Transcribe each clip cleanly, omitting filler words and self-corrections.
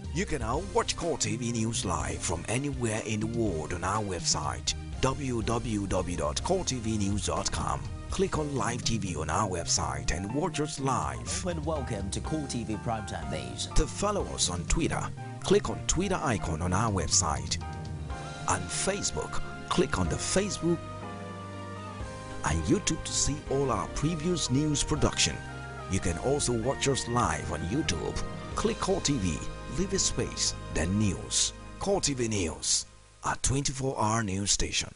You can now watch Core TV News live from anywhere in the world on our website www.coretvnews.com. Click on Live TV on our website and watch us live. And welcome to Core TV Primetime Days. To follow us on Twitter, click on Twitter icon on our website. On Facebook, click on the Facebook and YouTube to see all our previous news production. You can also watch us live on YouTube. Click Core TV, leave a space, then News. Core TV News, a 24-hour news station.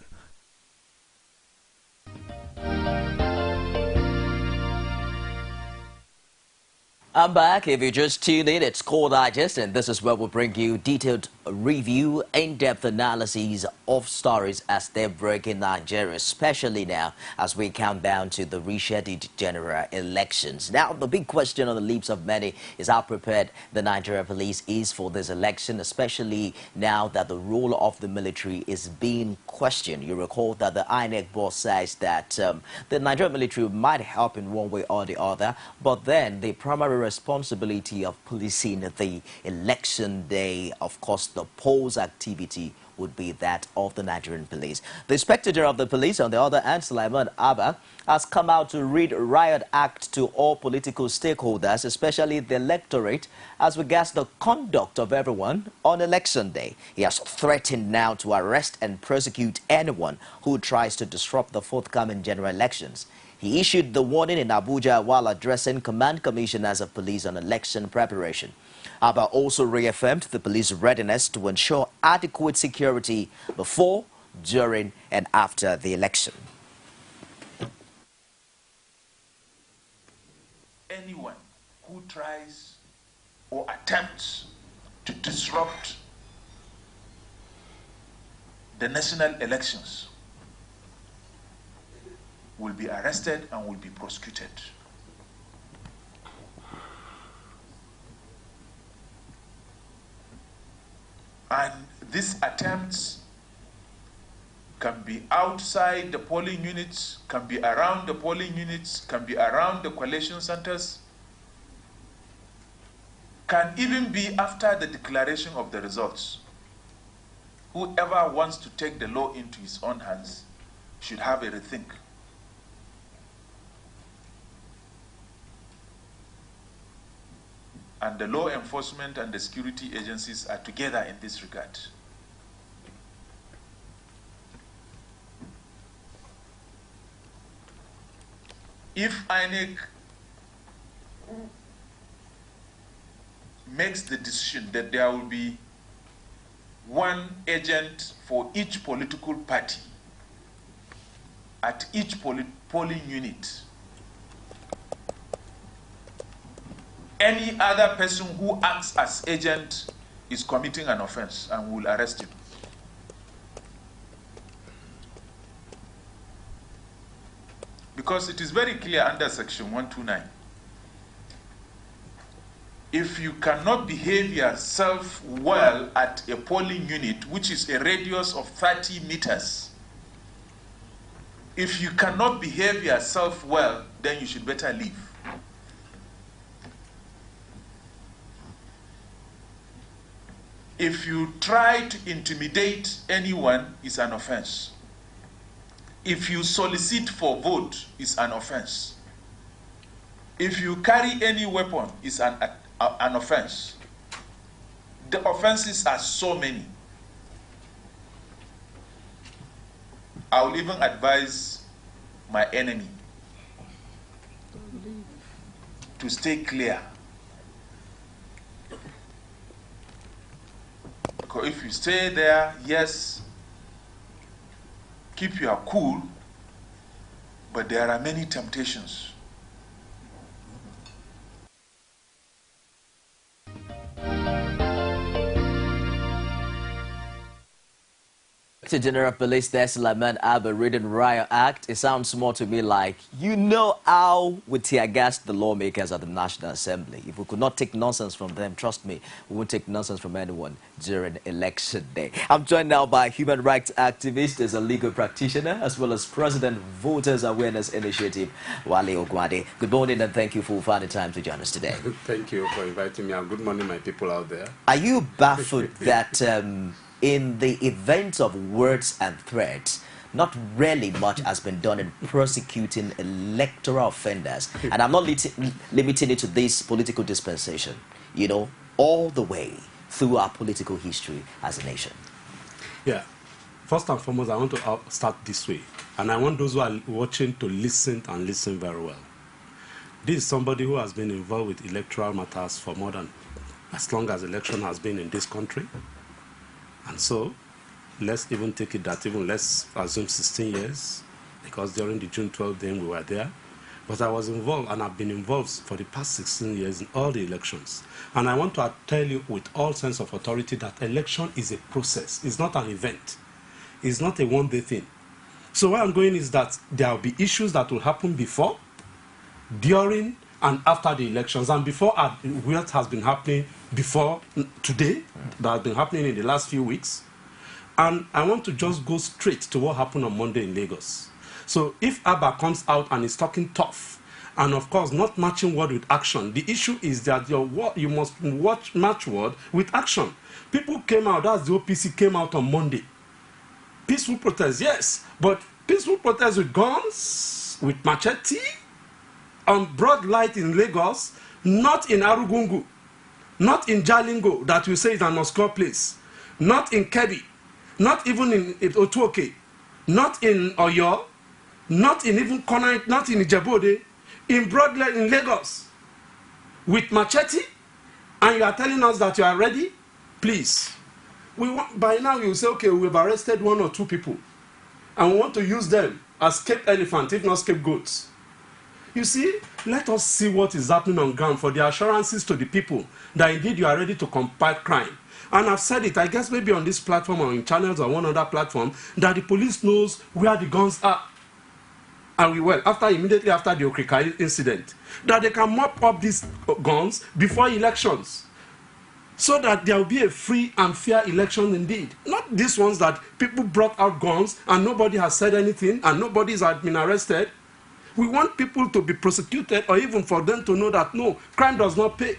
I'm back. If you just tuned in, it's Core Digest, and this is where we'll bring you detailed review, in-depth analyses of stories as they break in Nigeria, especially now as we count down to the rescheduled general elections. Now, the big question on the lips of many is how prepared the Nigeria police is for this election, especially now that the role of the military is being questioned. You recall that the INEC boss says that the Nigerian military might help in one way or the other, but then the primary responsibility of policing the election day, of course, the polls activity would be that of the Nigerian police. The Inspector General of the Police, on the other hand, Sulaiman Abba, has come out to read Riot Act to all political stakeholders, especially the electorate, as regards the conduct of everyone on election day. He has threatened now to arrest and prosecute anyone who tries to disrupt the forthcoming general elections. He issued the warning in Abuja while addressing command commissioners of police on election preparation. Abba also reaffirmed the police readiness to ensure adequate security before, during, and after the election. Anyone who tries or attempts to disrupt the national elections will be arrested and will be prosecuted. And these attempts can be outside the polling units, can be around the polling units, can be around the collation centers, can even be after the declaration of the results. Whoever wants to take the law into his own hands should have a rethink. And the law enforcement and the security agencies are together in this regard. If INEC makes the decision that there will be one agent for each political party at each polling unit, any other person who acts as agent is committing an offense and will arrest him. Because it is very clear under Section 129. If you cannot behave yourself well at a polling unit, which is a radius of 30 meters, if you cannot behave yourself well, then you should better leave. If you try to intimidate anyone, it's an offense. If you solicit for vote, it's an offense. If you carry any weapon, it's an offense. The offenses are so many. I will even advise my enemy to stay clear. Because if you stay there, yes, keep your cool, but there are many temptations. Inspector General of Police there, Sulaiman Abba, reading Riot Act. It sounds more to me like, you know how we tear gas the lawmakers at the National Assembly. If we could not take nonsense from them, trust me, we won't take nonsense from anyone during election day. I'm joined now by human rights activist, as a legal practitioner, as well as President Voters Awareness Initiative, WALE OGUNADE. Good morning and thank you for finding time to join us today. Thank you for inviting me, and good morning, my people out there. Are you baffled that in the event of words and threats, not really much has been done in prosecuting electoral offenders? And I'm not limiting it to this political dispensation, you know, all the way through our political history as a nation. Yeah. First and foremost, I want to start this way. And I want those who are watching to listen and listen very well. This is somebody who has been involved with electoral matters for more than as long as election has been in this country. And so, let's even take it that let's assume 16 years, because during the June 12th then we were there. But I was involved, and I've been involved for the past 16 years in all the elections. And I want to tell you with all sense of authority that election is a process. It's not an event. It's not a one-day thing. So where I'm going is that there will be issues that will happen before, during, and after the elections. And before what has been happening before today, that has been happening in the last few weeks. And I want to just go straight to what happened on Monday in Lagos. So if Abba comes out and is talking tough, and of course not matching word with action, the issue is that you must match word with action. People came out, that's the OPC came out on Monday. Peaceful protest, yes, but peaceful protest with guns, with machete, on broad light in Lagos, not in Arugungu, not in Jalingo, that we say is an Oscar place, not in Kebbi, not even in Otuoke, not in Oyo, not in even Kona, not in Ijebode, in broad light in Lagos, with machete, and you are telling us that you are ready? Please. By now you say, okay, we've arrested 1 or 2 people, and we want to use them as scape elephant, if not scapegoats. You see, let us see what is happening on ground for the assurances to the people that indeed you are ready to combat crime. And I've said it, I guess maybe on this platform or in channels or one other platform, that the police knows where the guns are. And we will, immediately after the Okrika incident, that they can mop up these guns before elections, so that there will be a free and fair election indeed. Not these ones that people brought out guns and nobody has said anything and nobody has been arrested. We want people to be prosecuted, or even for them to know that no, crime does not pay.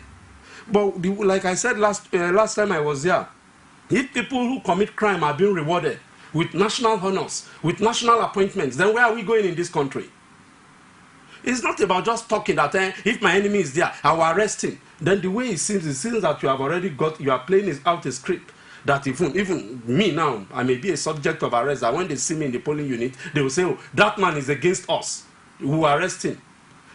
But like I said last time I was here, if people who commit crime are being rewarded with national honors, with national appointments, then where are we going in this country? It's not about just talking that if my enemy is there, I will arrest him. Then the way it seems that you have already you are playing out a script. That even me now, I may be a subject of arrest, that when they see me in the polling unit, they will say, oh, that man is against us. We will arrest him.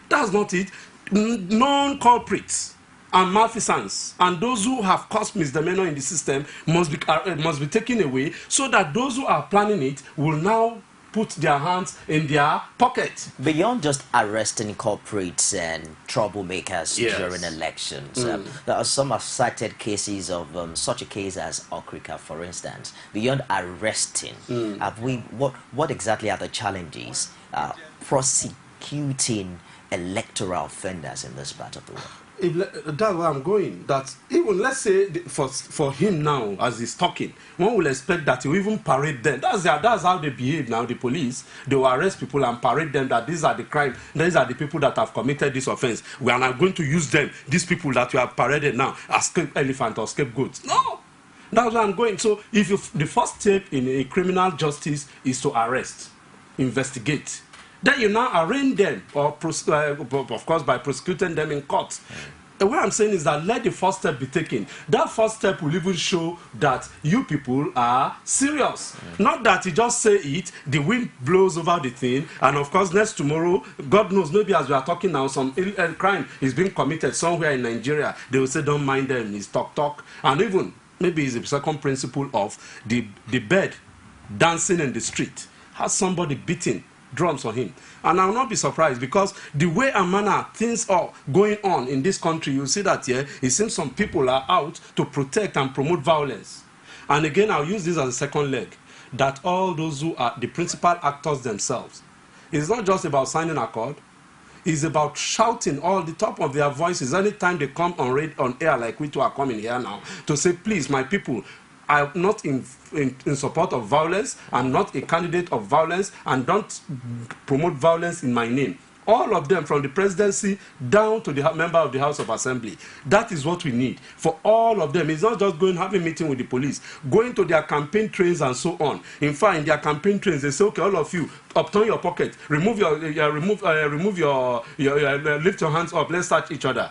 That's not it. Known culprits and malfeasance and those who have caused misdemeanor in the system must be taken away, so that those who are planning it will now put their hands in their pocket. Beyond just arresting culprits and troublemakers during elections, there are some cited cases of such a case as Okrika, for instance. Beyond arresting, what exactly are the challenges prosecuting electoral offenders in this part of the world? That's where I'm going. That even, let's say, for him now, as he's talking, one will expect that he will even parade them. That's how they behave now, the police. They will arrest people and parade them that these are the crime, these are the people that have committed this offense. We are not going to use them, these people that you have paraded now, as scape elephant or scapegoats. No! That's where I'm going. So, the first step in a criminal justice is to arrest, investigate. Then you now arraign them, or of course by prosecuting them in court. What I'm saying is that let the first step be taken. That first step will even show that you people are serious. Not that you just say it, the wind blows over the thing, and of course next tomorrow, God knows, maybe as we are talking now, some crime is being committed somewhere in Nigeria. They will say, don't mind them, it's talk. And even, maybe it's the second principle of the bird dancing in the street. Has somebody beating drums on him. And I will not be surprised, because the way and manner things are going on in this country, you see that here, it seems some people are out to protect and promote violence. And again, I'll use this as a second leg. that all those who are the principal actors themselves, it's not just about signing a card, it's about shouting all the top of their voices anytime they come on air like we two are coming here now, to say, please, my people, I'm not in support of violence, I'm not a candidate of violence, and don't promote violence in my name. All of them, from the presidency down to the member of the House of Assembly. That is what we need for all of them. It's not just going having a meeting with the police, going to their campaign trains and so on. In fact, in their campaign trains, they say, okay, all of you, upturn your pocket, remove your, lift your hands up, let's touch each other.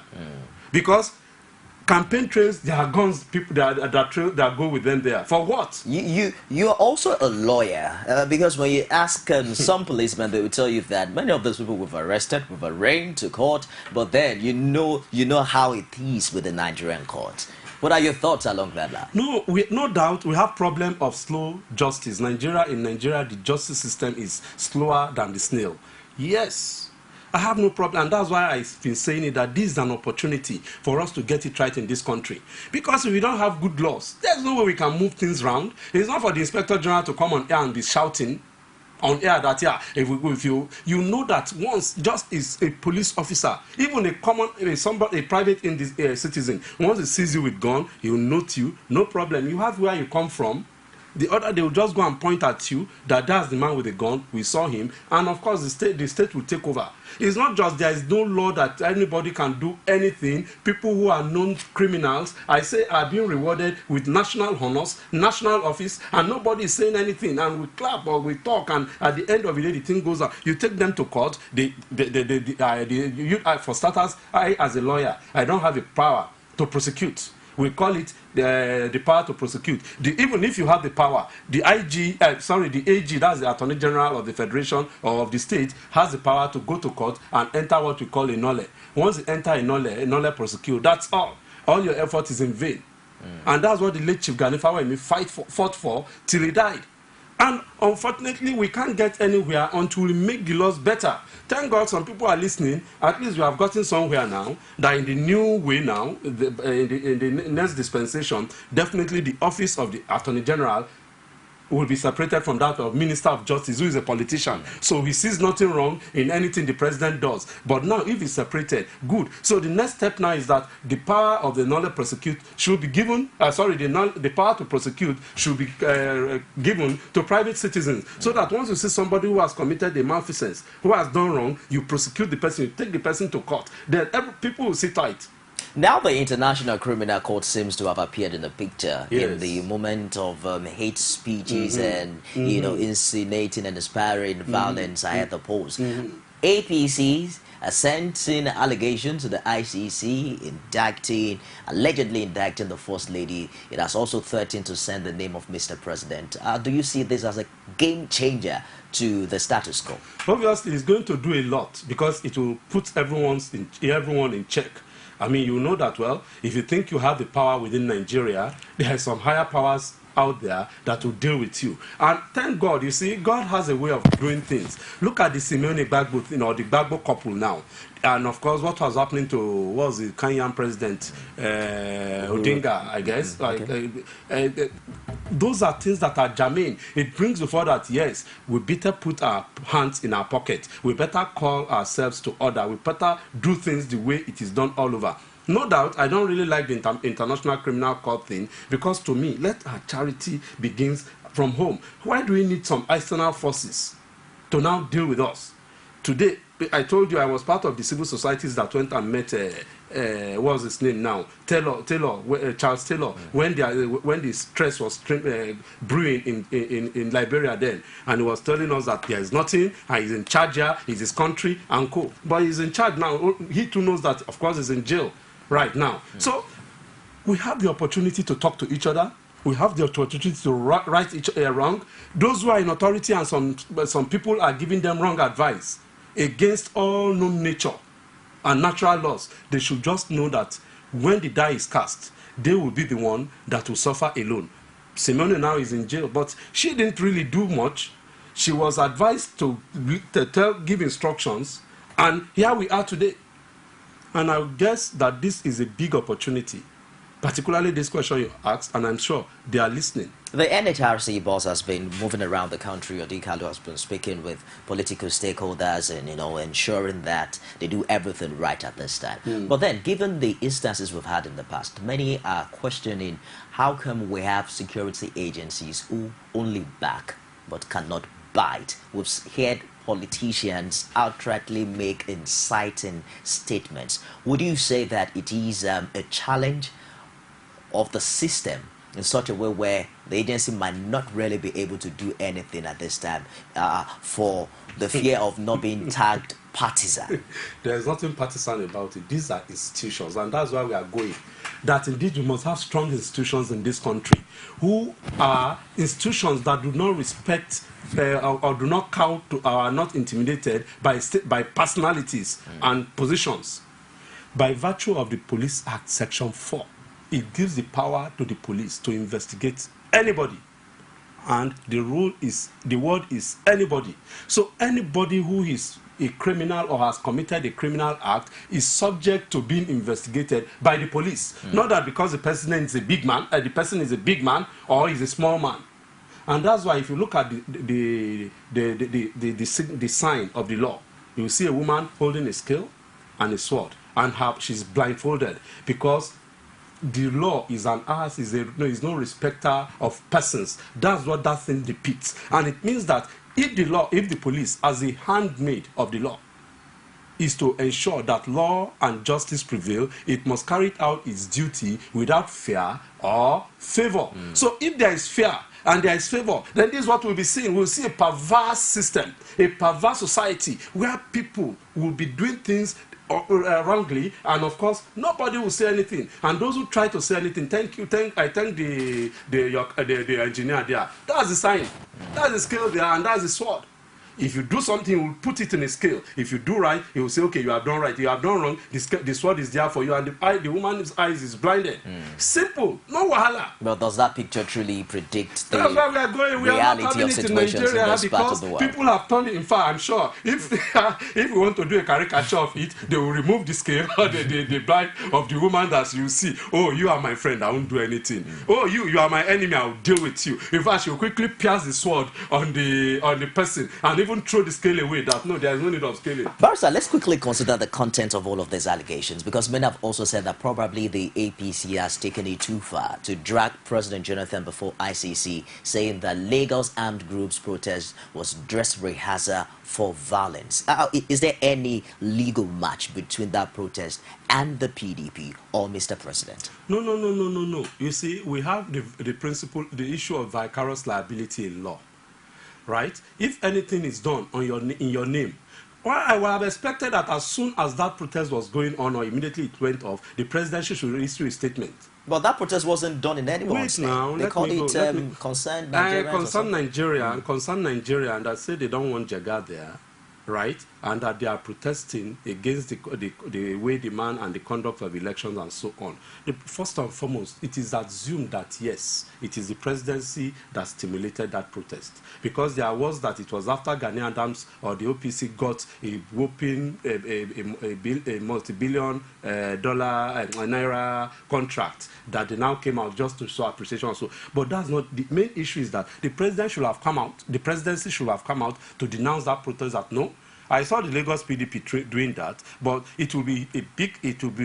Because campaign trains, there are guns, people that go with them there. For what? You are also a lawyer, because when you ask some policemen, they will tell you that many of those people we've arrested, we've arraigned to court, but then you know how it is with the Nigerian courts. What are your thoughts along that line? No doubt we have problem of slow justice. In Nigeria, the justice system is slower than the snail. Yes. I have no problem, and that's why I've been saying it, that this is an opportunity for us to get it right in this country. Because if we don't have good laws, there's no way we can move things around. It's not for the Inspector General to come on air and be shouting on air that, yeah, if you know that once just is a police officer, even a private citizen, once he sees you with gun, he'll note you, no problem. You have where you come from. The other, they will just go and point at you that that's the man with the gun, we saw him, and of course the state will take over. It's not just there is no law that anybody can do anything. People who are known criminals, I say, are being rewarded with national honors, national office, and nobody is saying anything, and we clap or we talk, and at the end of the day the thing goes on. You take them to court. For starters, I as a lawyer, I don't have the power to prosecute. We call it the power to prosecute. Even if you have the power, the AG, that's the Attorney General of the Federation or of the state, has the power to go to court and enter what we call a nolle. Once you enter a nolle prosecute, that's all. All your effort is in vain. And that's what the late Chief Gani Fawemi fought for till he died. And unfortunately, we can't get anywhere until we make the laws better. Thank God some people are listening. At least we have gotten somewhere now, that in the new way now, in the next dispensation, definitely the office of the Attorney General will be separated from that of Minister of Justice, who is a politician. So he sees nothing wrong in anything the president does. But now, if it's separated, good. So the next step now is that the power of the nolle prosecute should be given, the power to prosecute should be given to private citizens. So that once you see somebody who has committed a malfeasance, who has done wrong, you prosecute the person, you take the person to court. Then people will sit tight. Now the International Criminal Court seems to have appeared in the picture in the moment of hate speeches and, insinuating and inspiring violence at the polls. APCs are sending allegations to the ICC, allegedly indicting the First Lady. It has also threatened to send the name of Mr. President. Do you see this as a game changer to the status quo? Obviously, it's going to do a lot because it will put everyone in check. I mean, you know that well. If you think you have the power within Nigeria, there are some higher powers out there that will deal with you. And thank God, you see, God has a way of doing things. Look at the Simeone Gbagbo thing, or the Gbagbo couple now. And of course, what was happening to, what was the Kenyan president, Odinga, I guess. Those are things that are germane. It brings before that, yes, we better put our hands in our pocket. We better call ourselves to order. We better do things the way it is done all over. No doubt, I don't really like the International Criminal Court thing, because to me, let our charity begins from home. Why do we need some external forces to now deal with us? Today, I told you I was part of the civil societies that went and met, what was his name now? Charles Taylor, when the stress was brewing in Liberia then. And he was telling us that there is nothing, and he's in charge here, he's his country, and co. But he's in charge now. He too knows that, of course, he's in jail right now. So we have the opportunity to talk to each other. We have the opportunity to right each other wrong. Those who are in authority, and some people are giving them wrong advice against all known nature and natural laws. They should just know that when the die is cast, they will be the one that will suffer alone. Simeone now is in jail, but she didn't really do much. She was advised to give instructions, and here we are today. And I guess that this is a big opportunity particularly this question you asked, and I'm sure they are listening. The NHRC boss has been moving around the country. Odikalu has been speaking with political stakeholders and, ensuring that they do everything right at this time. But then, given the instances we've had in the past, many are questioning how come we have security agencies who only back but cannot bite. We've heard politicians outrightly make inciting statements. Would you say that it is a challenge of the system in such a way where the agency might not really be able to do anything at this time for the fear of not being tagged partisan? There's nothing partisan about it. These are institutions, and that's why we are going. That indeed we must have strong institutions in this country, who are institutions that do not respect or do not cow to, or are not intimidated by personalities and positions. By virtue of the Police Act, Section 4, it gives the power to the police to investigate anybody. And the word is anybody. So anybody who is a criminal or has committed a criminal act is subject to being investigated by the police. Not that because the person is a big man, or is a small man. And that's why if you look at the sign of the law, you will see a woman holding a scale and a sword, and she's blindfolded, because the law is is no respecter of persons. That's what that thing depicts. And it means that if the police, as a handmaid of the law, is to ensure that law and justice prevail, it must carry out its duty without fear or favor. So if there is fear and there is favor, then this is what we'll be seeing. We'll see a perverse system, a perverse society, where people will be doing things wrongly, and of course nobody will say anything. And those who try to say anything, I thank the engineer there. That's the sign, that's the scale there, and that's the sword. If you do something, we'll put it in a scale. If you do right, he will say, okay, you have done right. You have done wrong, the sword is there for you, and the woman's eyes is blinded. Simple, no wahala. Well, does that picture truly predict the That's why we are going. We are not having it in Nigeria, because people have turned it. In fact, I'm sure if we want to do a caricature of it, they will remove the scale or the blind of the woman that you see. Oh, you are my friend, I won't do anything. Oh, you are my enemy, I will deal with you. In fact, she will quickly pierce the sword on the person, and even throw the scale away. That no, there is no need of scaling. Barrister, let's quickly consider the content of all of these allegations, because many have also said that probably the APC has taken it too far to drag President Jonathan before ICC, saying that Lagos armed groups protest was dress rehearsal for violence. Is there any legal match between that protest and the PDP, or Mr. President? No. You see, we have the principle, the issue of vicarious liability in law. Right? If anything is done in your name, well, I would have expected that as soon as that protest was going on, or immediately it went off, the president should issue a statement. But that protest wasn't done in anyone's name. Now, they called it Concerned Nigeria. Concerned Nigeria, and I say they don't want Jaga there, right? And that they are protesting against the way, the man, and the conduct of elections and so on. First and foremost, it is assumed that yes, it is the presidency that stimulated that protest, because there was that it was after Gani Adams or the OPC got a whopping a multi-billion dollar naira contract that they now came out just to show appreciation also. But that's not the main issue. Is that the president should have come out, the presidency should have come out to denounce that protest. That no, I saw the Lagos PDP doing that, but it will be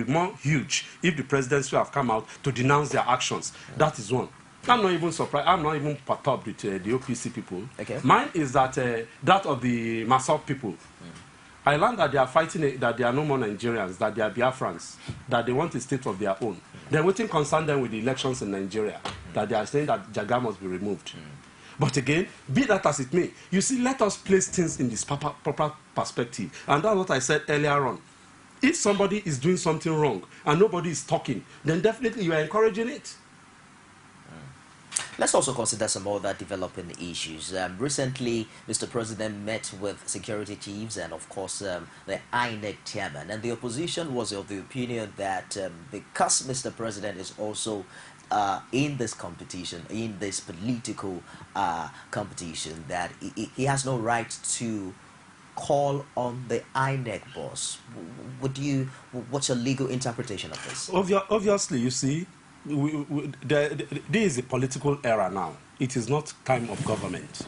more huge if the presidency have come out to denounce their actions. That is one. I'm not even surprised. I'm not even perturbed with the OPC people. Okay. Mine is that that of the Masop people. I learned that they are fighting, that they are no more Nigerians, that they are Biafrans, that they want a state of their own. They're waiting concern them with the elections in Nigeria, that they are saying that Jaga must be removed. But again, be that as it may, you see, let us place things in this proper perspective. And that's what I said earlier on. If somebody is doing something wrong and nobody is talking, then definitely you are encouraging it. Let's also consider some other developing issues. Recently, Mr. President met with security chiefs and, of course, the INEC chairman. And the opposition was of the opinion that because Mr. President is also in this competition, in this political competition, that he has no right to call on the INEC boss. What's your legal interpretation of this? Obviously, you see, This is a political era now. It is not time of government.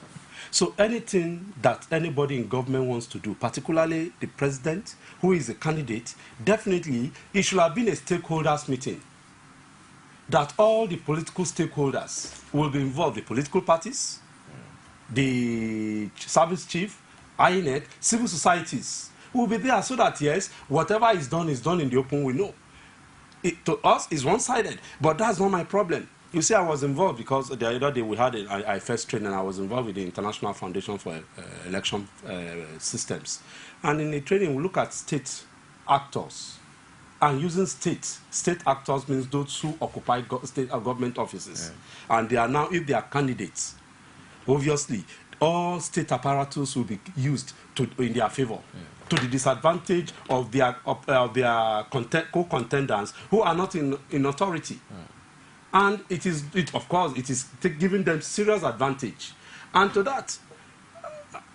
So anything that anybody in government wants to do, particularly the president, who is a candidate, definitely it should have been a stakeholders meeting. That all the political stakeholders will be involved, the political parties, the service chief, INEC, civil societies will be there so that, yes, whatever is done in the open, we know. To us, it's one-sided, but that's not my problem. You see, I was involved because the other day we had I first trained and I was involved with the International Foundation for Election Systems. And in the training, we look at state actors. And using state actors means those who occupy state government offices. Yeah. And they are now, if they are candidates, obviously, all state apparatus will be used in their favor, to the disadvantage of their co-contenders who are not in authority. And of course, it is giving them serious advantage. And to that,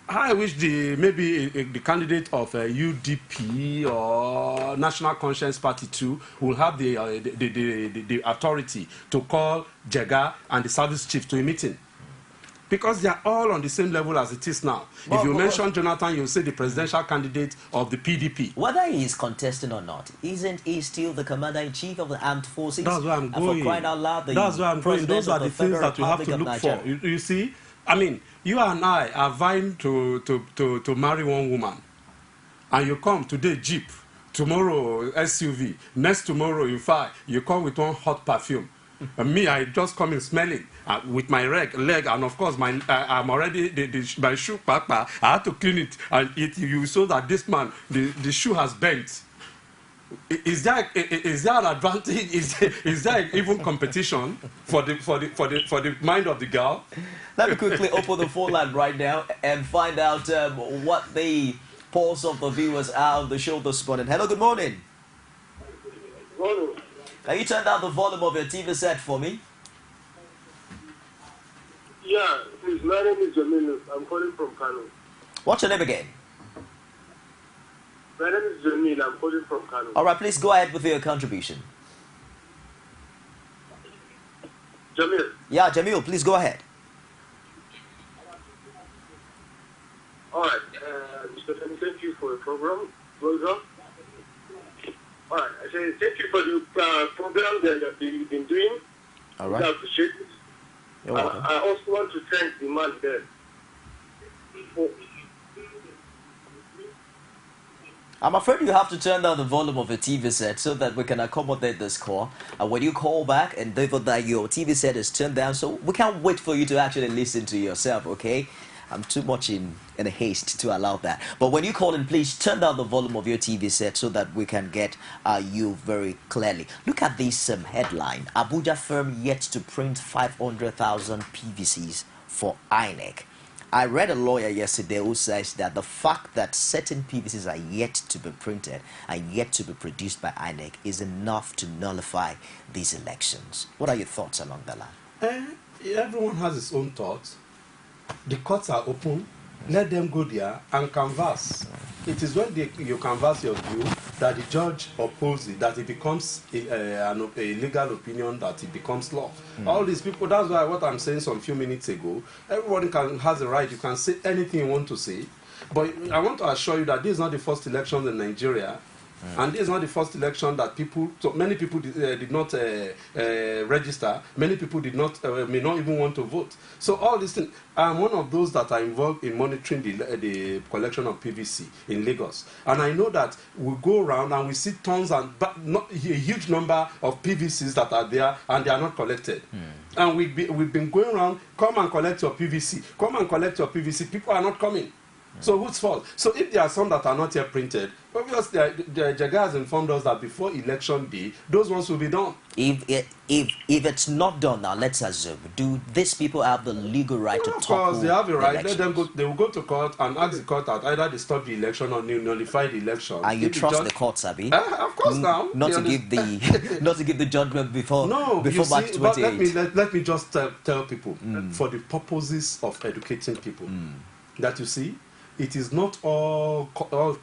I wish maybe the candidate of UDP or National Conscience Party 2 will have the authority to call Jega and the service chief to a meeting. Because they are all on the same level as it is now. If you mention Jonathan, you'll say the presidential candidate of the PDP. Whether he is contesting or not, isn't he still the commander-in-chief of the armed forces? That's where I'm going. For crying out loud, that's where I'm going. Those are the things that you have to look for. You see, I mean, you and I are vying to marry one woman. And you come today, Jeep, tomorrow, SUV, next tomorrow, you come with one hot perfume. And me, I just come in smelling with my leg, and of course, I'm already my shoe, Papa. I had to clean it, and you saw that this man, the shoe has bent. Is there an advantage? Is there even competition for the mind of the girl? Let me quickly open the phone line right now and find out what the pulse of the viewers are on the show this morning. Hello, good morning. Morning. Can you turn down the volume of your TV set for me? Yeah, please. My name is Jamil. I'm calling from Kano. What's your name again? My name is Jamil. I'm calling from Kano. All right, please go ahead with your contribution. Jamil. Yeah, Jamil, please go ahead. All right. Mr. Femi, thank you for the program. Well done. All right. I say thank you for the program that you've been doing. All right. I appreciate it. You're welcome. I also want to thank the man there. I'm afraid you have to turn down the volume of your TV set so that we can accommodate this call. And when you call back and therefore that your TV set is turned down, so we can't wait for you to actually listen to yourself, okay? I'm too much in a haste to allow that. But when you call in, please turn down the volume of your TV set so that we can get you very clearly. Look at this headline. Abuja firm yet to print 500,000 PVCs for INEC. I read a lawyer yesterday who says that the fact that certain PVCs are yet to be printed and yet to be produced by INEC is enough to nullify these elections. What are your thoughts along that line? Everyone has his own thoughts. The courts are open. Let them go there and canvass. It is when you canvass your view that the judge opposes it, that it becomes a legal opinion, that it becomes law. All these people, that's why what I'm saying some few minutes ago, everybody has the right, you can say anything you want to say. But I want to assure you that this is not the first election in Nigeria. And this is not the first election that many people did not register. Many people may not even want to vote. So all these things, I'm one of those that are involved in monitoring the collection of PVC in Lagos. And I know that we go around and we see tons but not a huge number of PVCs that are there and they are not collected. And we've been going around, come and collect your PVC. Come and collect your PVC. People are not coming. So whose fault? So if there are some that are not yet printed, obviously the Jaga has informed us that before election day, those ones will be done. If it's not done now, let's assume, do these people have the legal right to topple? Of course, they have the right. Let them go. They will go to court and ask the court that either they stop the election or nullify the election. And you trust the court, Sabi? Of course, now. Not to give the judgment before March 28. Let me just tell people for the purposes of educating people that you see. It is not all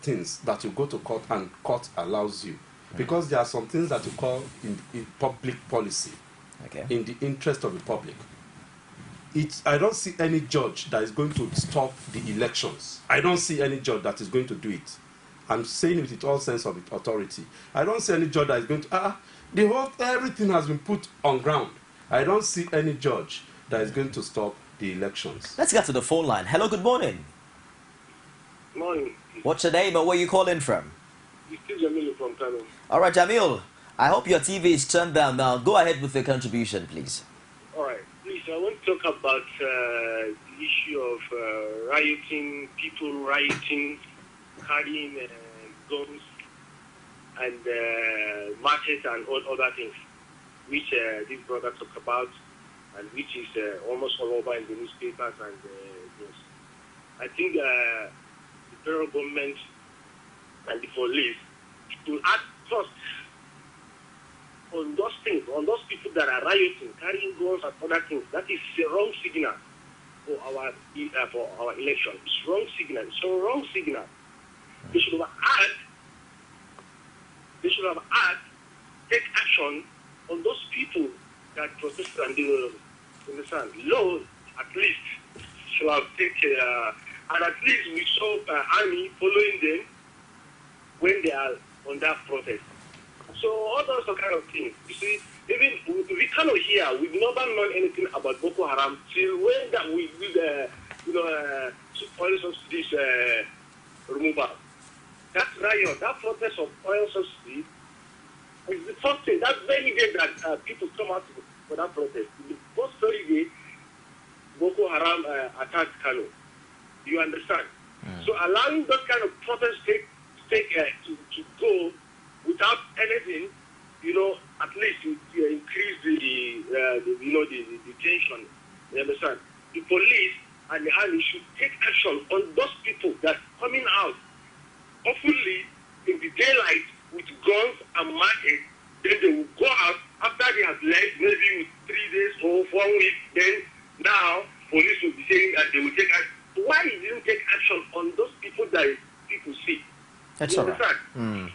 things that you go to court and court allows you. Because there are some things that you call in public policy. Okay. in the interest of the public. I don't see any judge that is going to stop the elections. I don't see any judge that is going to do it. I'm saying it with all sense of authority. I don't see any judge that is going to... everything has been put on ground. I don't see any judge that is going to stop the elections. Let's get to the phone line. Hello, good morning. Morning. What's your name and where you calling from? It's still Jamil from Kano. All right, Jamil. I hope your TV is turned down now. Go ahead with your contribution, please. All right. Please, I want to talk about the issue of rioting, people rioting, carrying guns and machetes and all other things, which this brother talked about, and which is almost all over in the newspapers and news. I think the federal government and the police should act first on those things, on those people that are rioting, carrying guns and other things. That is a wrong signal for our election. It's wrong signal. It's a wrong signal. They should have take action on those people that protest and they understand. Law, at least, should have taken, and at least we saw army following them when they are on that protest. So all those kind of things. You see, even we cannot hear. We've never known anything about Boko Haram till when that we oil subsidies removal. That riot, that protest of oil subsidy is the first thing. That very day that people come out for that protest. The first very day, Boko Haram attacked Kano. You understand? So allowing that kind of protest to go without anything, at least to increase the tension. You understand? The police and the army should take action on those people that are coming out openly in the daylight with guns and machetes. Then they will go out after they have left, maybe with 3 days or 1 week. Then now police will be saying that they will take action. Why you didn't take action on those people that people see? That's all right.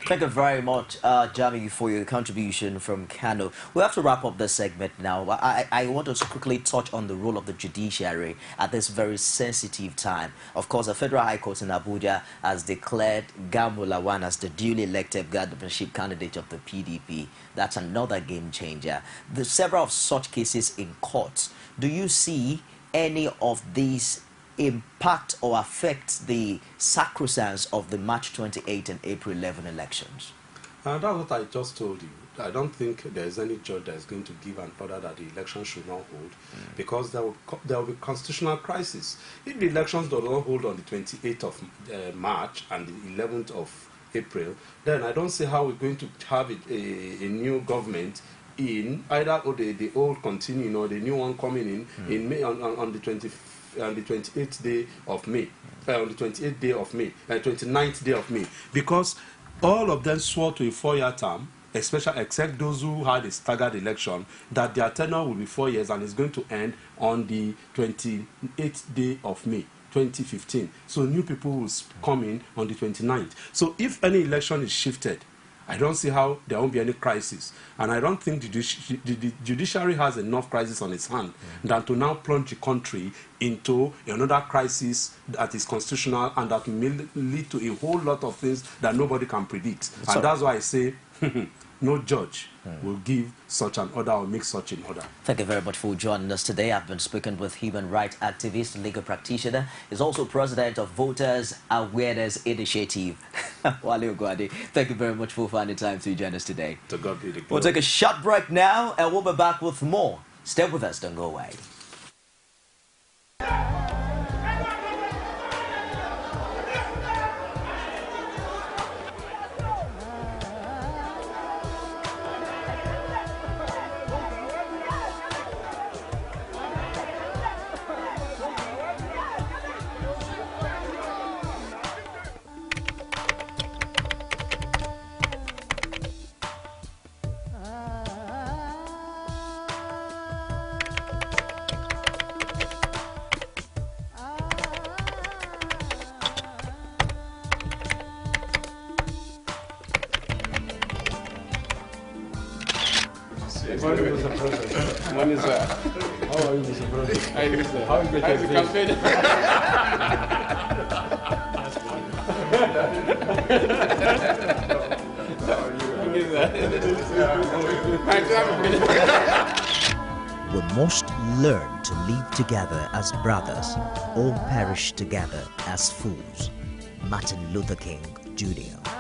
Thank you very much, Jami, for your contribution from Kano. We have to wrap up this segment now. I want us to quickly touch on the role of the judiciary at this very sensitive time. Of course, the Federal High Court in Abuja has declared Gambo Lawan as the duly elected governorship candidate of the PDP. That's another game changer. There's several of such cases in courts. Do you see any of these impact or affect the sacrosanct of the March 28 and April 11 elections? And that's what I just told you. I don't think there's any judge that is going to give an order that the election should not hold, because there will be constitutional crisis. If the elections do not hold on the 28th of March and the 11th of April, then I don't see how we're going to have a new government in either or the old continuing or the new one coming in May on the 28th day of May, on the 28th day of May, 29th day of May, because all of them swore to a 4-year term, especially except those who had a staggered election, that their tenure will be 4 years and is going to end on the 28th day of May 2015. So new people will come in on the 29th. So if any election is shifted, I don't see how there won't be any crisis. And I don't think the judiciary has enough crisis on its hand than to now plunge the country into another crisis that is constitutional and that may lead to a whole lot of things that nobody can predict. And that's why I say no judge will give such an order or make such an order. Thank you very much for joining us today. I've been speaking with human rights activist, legal practitioner. He's also president of Voters Awareness Initiative. WALE OGUNADE, thank you very much for finding time to join us today. To God be the glory. We'll take a short break now and we'll be back with more. Stay with us, don't go away. Morning, Mr. President. Morning, sir. How are you, Mr. President? How are you, sir? How is the campaign? We must learn to live together as brothers or perish together as fools. Martin Luther King, Jr.